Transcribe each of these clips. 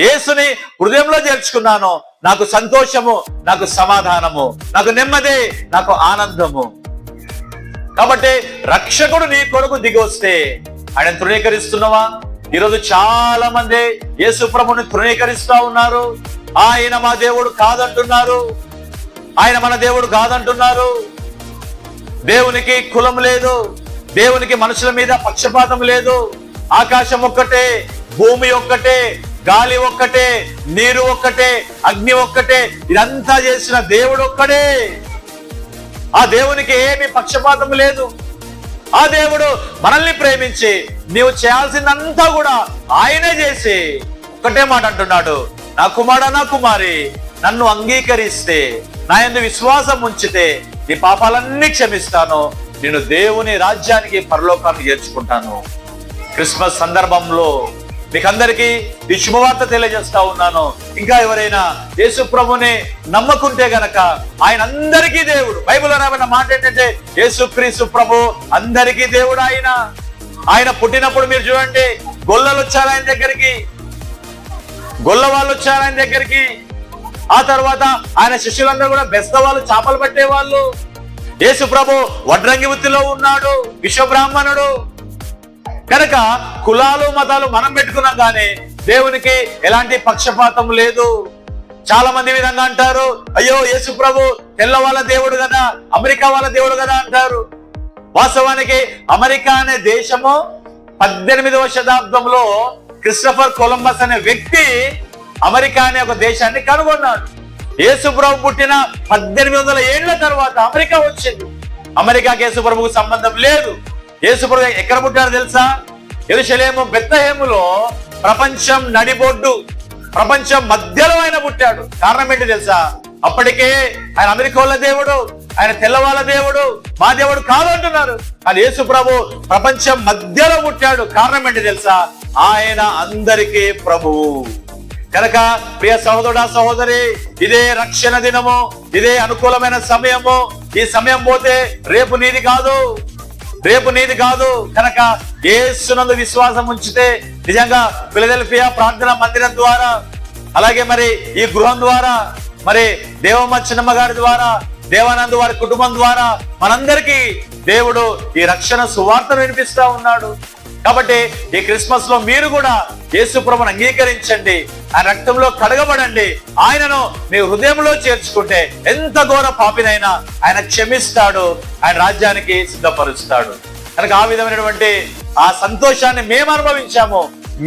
యేసుని హృదయంలో చేర్చుకున్నానో నాకు సంతోషము, నాకు సమాధానము, నాకు నెమ్మది, నాకు ఆనందము. కాబట్టి రక్షకుడు నీ కొరకు దిగి వస్తే ఆయన తృణీకరిస్తున్నావా? ఈరోజు చాలా మంది యేసు ప్రభుని తృణీకరిస్తా ఉన్నారు. ఆయన మా దేవుడు కాదంటున్నారు, ఆయన మన దేవుడు కాదంటున్నారు. దేవునికి కులం లేదు, దేవునికి మనుషుల మీద పక్షపాతం లేదు. ఆకాశం ఒక్కటే, భూమి ఒక్కటే, గాలి ఒక్కటే, నీరు ఒక్కటే, అగ్ని ఒక్కటే, ఇదంతా చేసిన దేవుడు ఒక్కడే. ఆ దేవునికి ఏమి పక్షపాతం లేదు. ఆ దేవుడు మనల్ని ప్రేమించి నీవు చేయాల్సిందంతా కూడా ఆయనే చేసి ఒక్కటే మాట అంటున్నాడు, నా కుమారుడా, నా కుమారి, నన్ను అంగీకరిస్తే, నా యందు విశ్వాసం ఉంచితే నీ పాపాలన్నీ క్షమిస్తాను, నేను దేవుని రాజ్యానికి, పరలోకానికి చేర్చుకుంటాను. క్రిస్మస్ సందర్భంలో మీకందరికీ ఈ శుభవార్త తెలియజేస్తా ఉన్నాను. ఇంకా ఎవరైనా యేసు ప్రభుని నమ్మకుంటే గనక ఆయన అందరికీ దేవుడు. బైబిల్లో రాబడిన మాట ఏంటంటే యేసుక్రీస్తు ప్రభు అందరికీ దేవుడు. ఆయన పుట్టినప్పుడు మీరు చూడండి, గొల్లలు వచ్చారు ఆయన దగ్గరికి, గొల్ల వాళ్ళు వచ్చారు ఆయన దగ్గరికి. ఆ తర్వాత ఆయన శిష్యులందరూ కూడా బెస్తవాళ్ళు, చేపలు పట్టేవాళ్ళు. యేసు ప్రభు వడ్రంగి వృత్తిలో ఉన్నాడు, విశ్వబ్రాహ్మణుడు. కనుక కులాలు మతాలు మనం పెట్టుకున్నాం కానీ దేవునికి ఎలాంటి పక్షపాతం లేదు. చాలా మంది విధంగా అంటారు, అయ్యో యేసు ప్రభు తెల్ల వాళ్ళ దేవుడు కదా, అమెరికా వాళ్ళ దేవుడు కదా అంటారు. వాస్తవానికి అమెరికా అనే దేశము 18వ శతాబ్దంలో క్రిస్టోఫర్ కొలంబస్ అనే వ్యక్తి అమెరికా అనే ఒక దేశాన్ని కనుగొన్నాడు. యేసు ప్రభు పుట్టిన 1800 ఏళ్ల తర్వాత అమెరికా వచ్చింది. అమెరికాకి యేసు ప్రభుకు సంబంధం లేదు. యేసు ప్రభు ఎక్కడ పుట్టాడు తెలుసా? యెరూషలేము బెత్లెహేములో, ప్రపంచం నడిబొడ్డు, ప్రపంచం మధ్యలో ఆయన పుట్టాడు. కారణం ఏంటి తెలుసా? అప్పటికే ఆయన అమెరికా వాళ్ళ దేవుడు, ఆయన తెల్లవాళ్ళ దేవుడు, మా దేవుడు కాదు అంటున్నారు. కానీ యేసు ప్రభు ప్రపంచం మధ్యలో పుట్టాడు. కారణం ఏంటి తెలుసా? ఆయన అందరికీ ప్రభువు. కనుక ప్రియ సహోదరుడా, సహోదరి, ఇదే రక్షణ దినము, ఇదే అనుకూలమైన సమయము. ఈ సమయం పోతే రేపు నీది కాదు, రేపు నీది కాదు. కనుక యేసునందు విశ్వాసం ఉంచితే నిజంగా ఫిలదెల్ఫియా ప్రార్థన మందిరం ద్వారా, అలాగే మరి ఈ గృహం ద్వారా, మరి దేవమ్మ చిన్నమ్మ గారి ద్వారా, దేవానంద్ వారి కుటుంబం ద్వారా మనందరికీ దేవుడు ఈ రక్షణ సువార్తను వినిపిస్తా ఉన్నాడు. కాబట్టి ఈ క్రిస్మస్ లో మీరు కూడా యేసు ప్రభువును అంగీకరించండి, ఆయన రక్తంలో కడగబడండి. ఆయనను మీ హృదయంలో చేర్చుకుంటే ఎంత ఘోర పాపినైనా ఆయన క్షమిస్తాడు, ఆయన రాజ్యానికి సిద్ధపరుస్తాడు. కనుక ఆ విధమైనటువంటి ఆ సంతోషాన్ని మేము అనుభవించాము,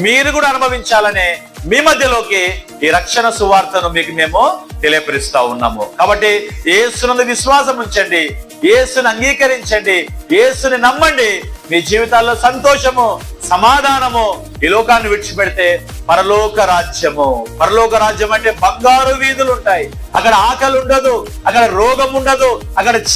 మీరు కూడా అనుభవించాలనే మీ మధ్యలోకి ఈ రక్షణ సువార్తను మీకు మేము తెలియపరుస్తా ఉన్నాము. కాబట్టి యేసునందు విశ్వాసం ఉంచండి, యేసుని అంగీకరించండి, యేసుని నమ్మండి. మీ జీవితాల్లో సంతోషము, సమాధానము. ఈ లోకాన్ని విడిచిపెడితే పరలోక రాజ్యము. పరలోక రాజ్యం అంటే బంగారు వీధులు ఉంటాయి, అక్కడ ఆకలి ఉండదు, అక్కడ రోగం ఉండదు, అక్కడ